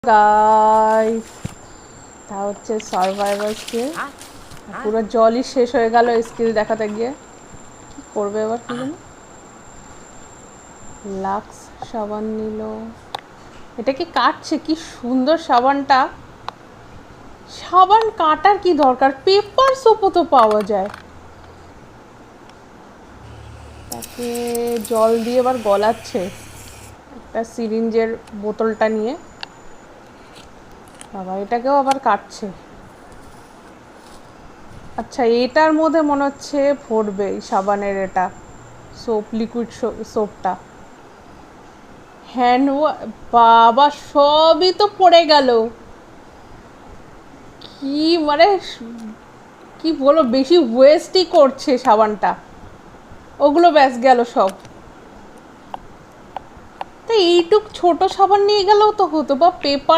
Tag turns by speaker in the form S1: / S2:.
S1: Guys, তা হচ্ছে survivor skill. পুরো জলই শেষ হয়ে গেল স্কিল দেখাতে গিয়ে। কি করবে এবার কি জানি। লাক্স সাবান নিল, এটা কি কাটছে? কি সুন্দর সাবানটা। সাবান কাটার কি দরকার, পেপার সোপও তো পাওয়া যায়। তাকে জল দিয়ে এবার গলাচ্ছে একটা সিরিঞ্জের বোতলটা নিয়ে। বাবা, এটাকেও আবার কাটছে। আচ্ছা, এটার মধ্যে মনে হচ্ছে ভরবে এই সাবানের এটা সোপ, লিকুইড সোপটা। হ্যান্ড বাবা, সবই তো পড়ে গেল। কি মানে কি বলো, বেশি ওয়েস্টই করছে সাবানটা। ওগুলো ব্যাস গেল সব। তাই এইটুক ছোট সাবান নিয়ে গেলেও তো হতো, বা পেপার